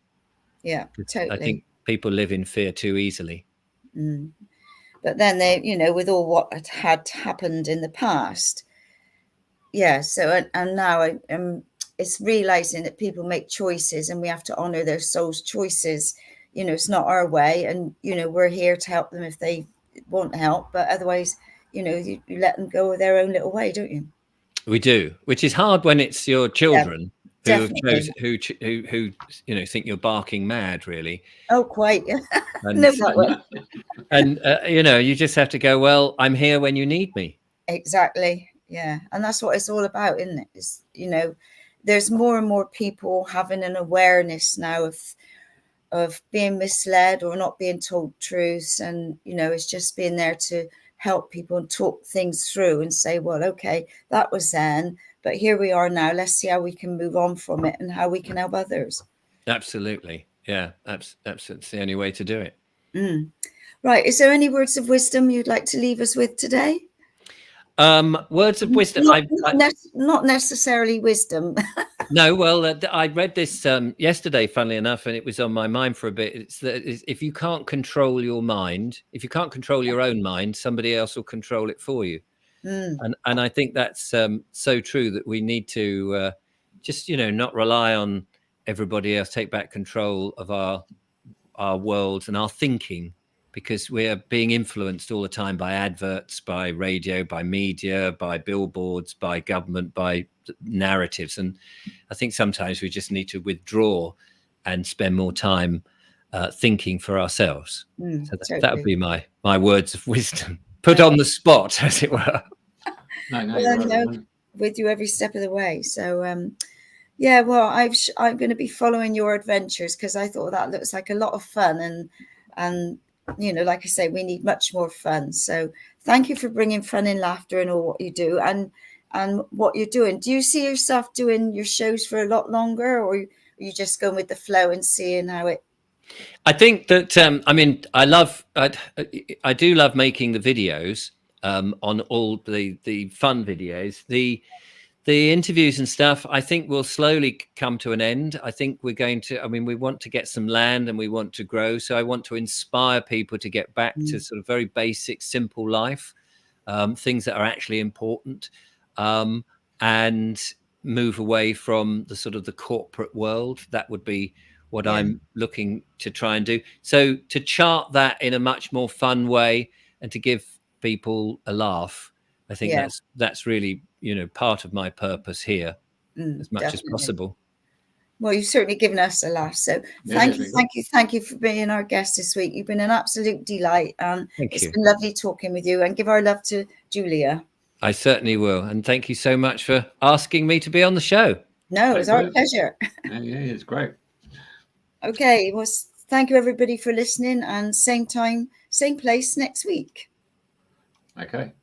Yeah, totally. I think people live in fear too easily. But then they, with all what had happened in the past. Yeah. So, and now it's realizing that people make choices and we have to honor their soul's choices. It's not our way. And, we're here to help them if they want help. But otherwise, you let them go their own little way, don't you? We do, which is hard when it's your children. Yeah. Who think you're barking mad, really. Oh, quite. And, No, and you just have to go, well, I'm here when you need me. Exactly. Yeah. And that's what it's all about, isn't it? It's, there's more and more people having an awareness now of being misled or not being told truths. And, it's just being there to help people and talk things through and say, well, okay, that was then, but here we are now. Let's see how we can move on from it and how we can help others. Absolutely. Yeah, that's the only way to do it. Right. Is there any words of wisdom you'd like to leave us with today? Words of wisdom. Not necessarily wisdom. No, well, I read this yesterday, funnily enough, and it was on my mind for a bit. It's that if you can't control your mind, if you can't control your own mind, somebody else will control it for you. And I think that's so true that we need to just, not rely on everybody else, take back control of our worlds and our thinking, because we're being influenced all the time by adverts, by radio, by media, by billboards, by government, by narratives. And I think sometimes we just need to withdraw and spend more time thinking for ourselves. So that would be my words of wisdom, put on the spot, as it were. No, with you every step of the way. So, well, I'm going to be following your adventures because I thought that looks like a lot of fun. And like I say, we need much more fun. So thank you for bringing fun and laughter and all what you do and what you're doing. Do you see yourself doing your shows for a lot longer, or are you just going with the flow and seeing how it? I think that, I do love making the videos on all the fun videos. The interviews and stuff, I think, will slowly come to an end. I think we're going to, we want to get some land and we want to grow. So I want to inspire people to get back to sort of very basic, simple life, things that are actually important, and move away from the sort of the corporate world. That would be what I'm looking to try and do. So to chart that in a much more fun way and to give people a laugh, I think that's really, part of my purpose here, as much as possible. Well, you've certainly given us a laugh. So thank you for being our guest this week. You've been an absolute delight. It's been lovely talking with you, and give our love to Julia. I certainly will. And thank you so much for asking me to be on the show. No, it was our pleasure. Yeah, it's great. Okay, well, thank you everybody for listening, and same time, same place next week. Okay.